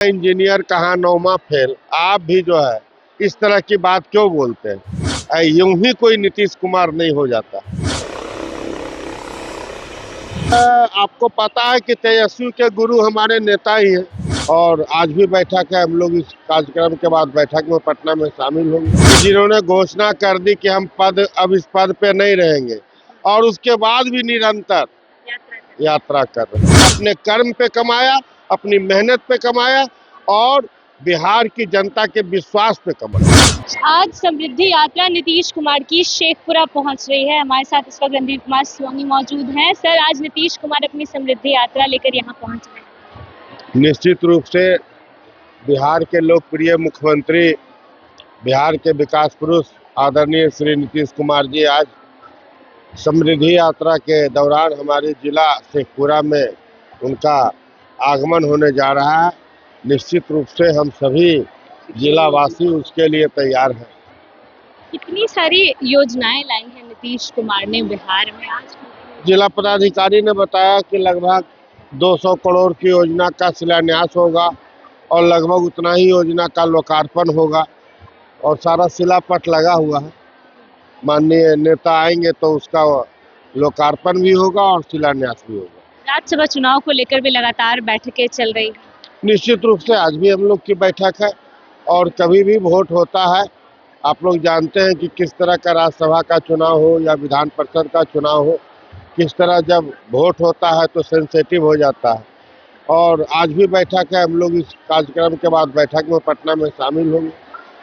Engineer कहाँ नौमा fail. आप भी जो है इस तरह की बात क्यों बोलते हैं? यूं ही कोई नीतीश कुमार नहीं हो जाता। आपको पता है कि तेजस्वी के गुरु हमारे नेता ही हैं और आज भी बैठक है। हम लोग इस कार्यक्रम के बाद बैठक में पटना में शामिल होंगे। जिन्होंने घोषणा कर दी कि हम अब इस पद पे नहीं रहेंगे और उसके बाद भी निरंतर यात्रा कर रहे हैं। अपने कर्म पे कमाया, अपनी मेहनत पे कमाया और बिहार की जनता के विश्वास पे कमाया। आज समृद्धि यात्रा नीतीश कुमार की शेखपुरा पहुंच रही है। हमारे साथ इस वक्त रणदीप कुमार स्वामी मौजूद हैं। सर, आज नीतीश कुमार अपनी समृद्धि यात्रा लेकर यहाँ पहुंच रहे हैं। निश्चित रूप से बिहार के लोकप्रिय मुख्यमंत्री, बिहार के विकास पुरुष आदरणीय श्री नीतीश कुमार जी आज समृद्धि यात्रा के दौरान हमारे जिला शेखपुरा में उनका आगमन होने जा रहा है। निश्चित रूप से हम सभी जिलावासी उसके लिए तैयार हैं। कितनी सारी योजनाएं लाई हैं नीतीश कुमार ने बिहार में। आज जिला पदाधिकारी ने बताया कि लगभग 200 करोड़ की योजना का शिलान्यास होगा और लगभग उतना ही योजना का लोकार्पण होगा और सारा शिलापट लगा हुआ है। माननीय नेता आएंगे तो उसका लोकार्पण भी होगा और शिलान्यास भी होगा। राज्यसभा चुनाव को लेकर भी लगातार बैठकें चल रही हैं। निश्चित रूप से आज भी हम लोग की बैठक है और कभी भी वोट होता है। आप लोग जानते हैं कि किस तरह का राज्यसभा का चुनाव हो या विधान परिषद का चुनाव हो, किस तरह जब वोट होता है तो सेंसिटिव हो जाता है। और आज भी बैठक है। हम लोग इस कार्यक्रम के बाद बैठक में पटना में शामिल होंगे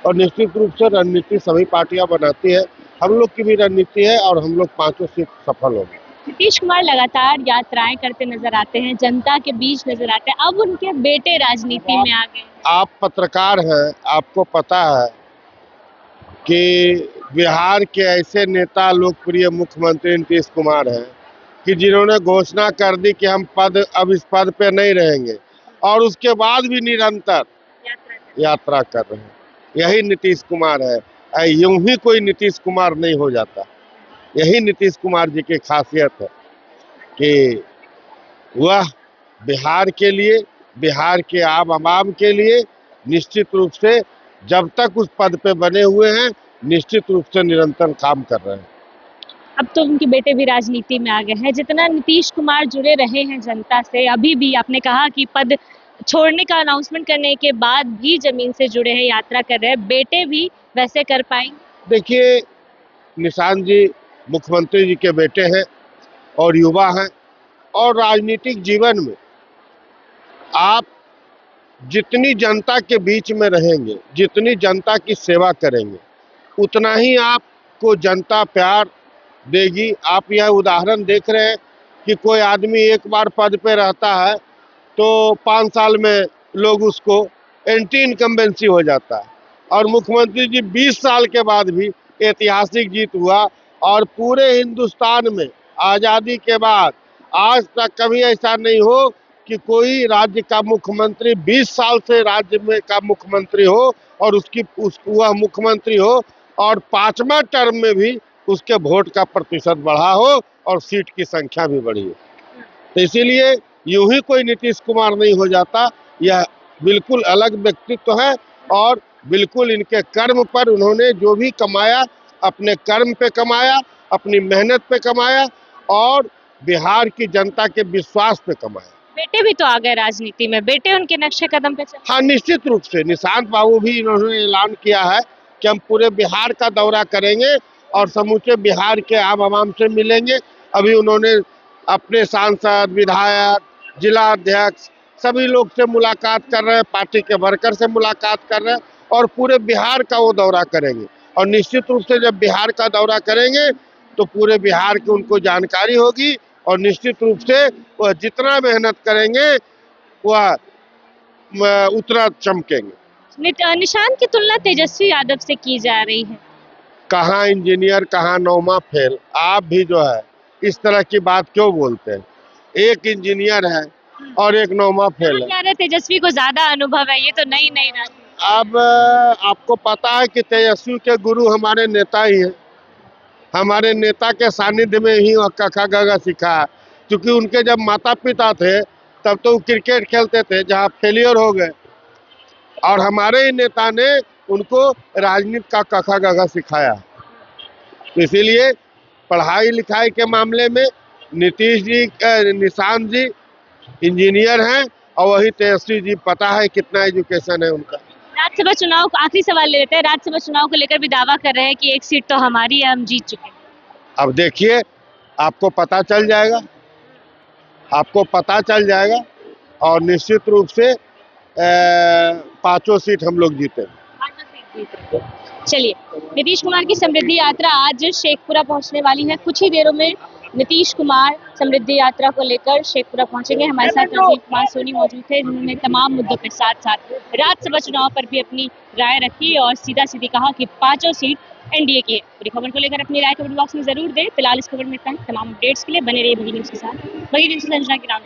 और निश्चित रूप से रणनीति सभी पार्टियां बनाती है। हम लोग की भी रणनीति है और हम लोग 5 सीट सफल होंगे। नीतीश कुमार लगातार यात्राएं करते नजर आते हैं, जनता के बीच नजर आते हैं। अब उनके बेटे राजनीति में आ गए। आप पत्रकार हैं, आपको पता है कि बिहार के ऐसे नेता लोकप्रिय मुख्यमंत्री नीतीश कुमार हैं कि जिन्होंने घोषणा कर दी कि हम अब इस पद पे नहीं रहेंगे और उसके बाद भी निरंतर यात्रा कर रहे हैं। यही नीतीश कुमार है। यूं ही कोई नीतीश कुमार नहीं हो जाता। यही नीतीश कुमार जी की खासियत है कि वह बिहार के लिए, बिहार के आवाम के लिए निश्चित रूप से जब तक उस पद पे बने हुए हैं निश्चित रूप से निरंतर काम कर रहे हैं। अब तो उनके बेटे भी राजनीति में आ गए हैं। जितना नीतीश कुमार जुड़े रहे हैं जनता से, अभी भी आपने कहा कि पद छोड़ने का अनाउंसमेंट करने के बाद भी जमीन से जुड़े हैं, यात्रा कर रहे हैं। बेटे भी वैसे कर पाएंगे? देखिए, निशांत जी मुख्यमंत्री जी के बेटे हैं और युवा हैं और राजनीतिक जीवन में आप जितनी जनता के बीच में रहेंगे, जितनी जनता की सेवा करेंगे, उतना ही आपको जनता प्यार देगी। आप यह उदाहरण देख रहे हैं कि कोई आदमी एक बार पद पे रहता है तो 5 साल में लोग उसको एंटी इनकम्बेंसी हो जाता है और मुख्यमंत्री जी 20 साल के बाद भी ऐतिहासिक जीत हुआ और पूरे हिंदुस्तान में आज़ादी के बाद आज तक कभी ऐसा नहीं हो कि कोई राज्य का मुख्यमंत्री 20 साल से राज्य में का मुख्यमंत्री हो और वह मुख्यमंत्री हो और 5वां टर्म में भी उसके वोट का प्रतिशत बढ़ा हो और सीट की संख्या भी बढ़ी हो। तो इसीलिए यूं ही कोई नीतीश कुमार नहीं हो जाता। यह बिल्कुल अलग व्यक्तित्व है और बिल्कुल इनके कर्म पर उन्होंने जो भी कमाया अपने कर्म पे कमाया, अपनी मेहनत पे कमाया और बिहार की जनता के विश्वास पे कमाया। बेटे भी तो आ गए राजनीति में, बेटे उनके नक्शे कदम पे चल। हाँ, निश्चित रूप से निशांत बाबू भी इन्होंने ऐलान किया है कि हम पूरे बिहार का दौरा करेंगे और समूचे बिहार के आवाम से मिलेंगे। अभी उन्होंने अपने सांसद, विधायक, जिला अध्यक्ष सभी लोग से मुलाकात कर रहे हैं, पार्टी के वर्कर से मुलाकात कर रहे हैं और पूरे बिहार का वो दौरा करेंगे। और निश्चित रूप से जब बिहार का दौरा करेंगे तो पूरे बिहार की उनको जानकारी होगी और निश्चित रूप से वह जितना मेहनत करेंगे वह उतना चमकेंगे। निशान की तुलना तेजस्वी यादव से की जा रही है। कहाँ इंजीनियर कहाँ नौमा फेल। आप भी जो है इस तरह की बात क्यों बोलते हैं? एक इंजीनियर है और एक नौमा फेल है। तेजस्वी को ज्यादा अनुभव है, ये तो नई राजनीति। अब आपको पता है कि तेजस्वी के गुरु हमारे नेता ही हैं। हमारे नेता के सानिध्य में ही वह क ख ग घ सीखा है, क्योंकि उनके जब माता पिता थे तब तो वो क्रिकेट खेलते थे, जहाँ फेलियर हो गए और हमारे ही नेता ने उनको राजनीति का कखा गघा सिखाया। तो इसीलिए पढ़ाई लिखाई के मामले में नीतीश जी, निशांत जी इंजीनियर हैं और वही तेजस्वी जी पता है कितना एजुकेशन है उनका। राज्यसभा चुनाव, आखिरी सवाल ले लेते हैं, राज्यसभा चुनाव को लेकर भी दावा कर रहे हैं कि एक सीट तो हमारी है, हम जीत चुके हैं। अब देखिए, आपको पता चल जाएगा, आपको पता चल जाएगा और निश्चित रूप से 5 सीट हम लोग जीते। चलिए, नीतीश कुमार की समृद्धि यात्रा आज शेखपुरा पहुंचने वाली है। कुछ ही देरों में नीतीश कुमार समृद्धि यात्रा को लेकर शेखपुरा पहुंचेंगे। हमारे साथ राजीव कुमार सोनी मौजूद थे, जिन्होंने तमाम मुद्दों के साथ साथ राज्यसभा चुनाव पर भी अपनी राय रखी और सीधा सीधी कहा कि 5 सीट एनडीए की है। पूरी खबर को लेकर अपनी राय कमेंट बॉक्स में जरूर दें। फिलहाल इस खबर में इतना ही। तमाम अपडेट्स के लिए बने रहिए बगी न्यूज के साथ। बगी न्यूज से संजना की नाम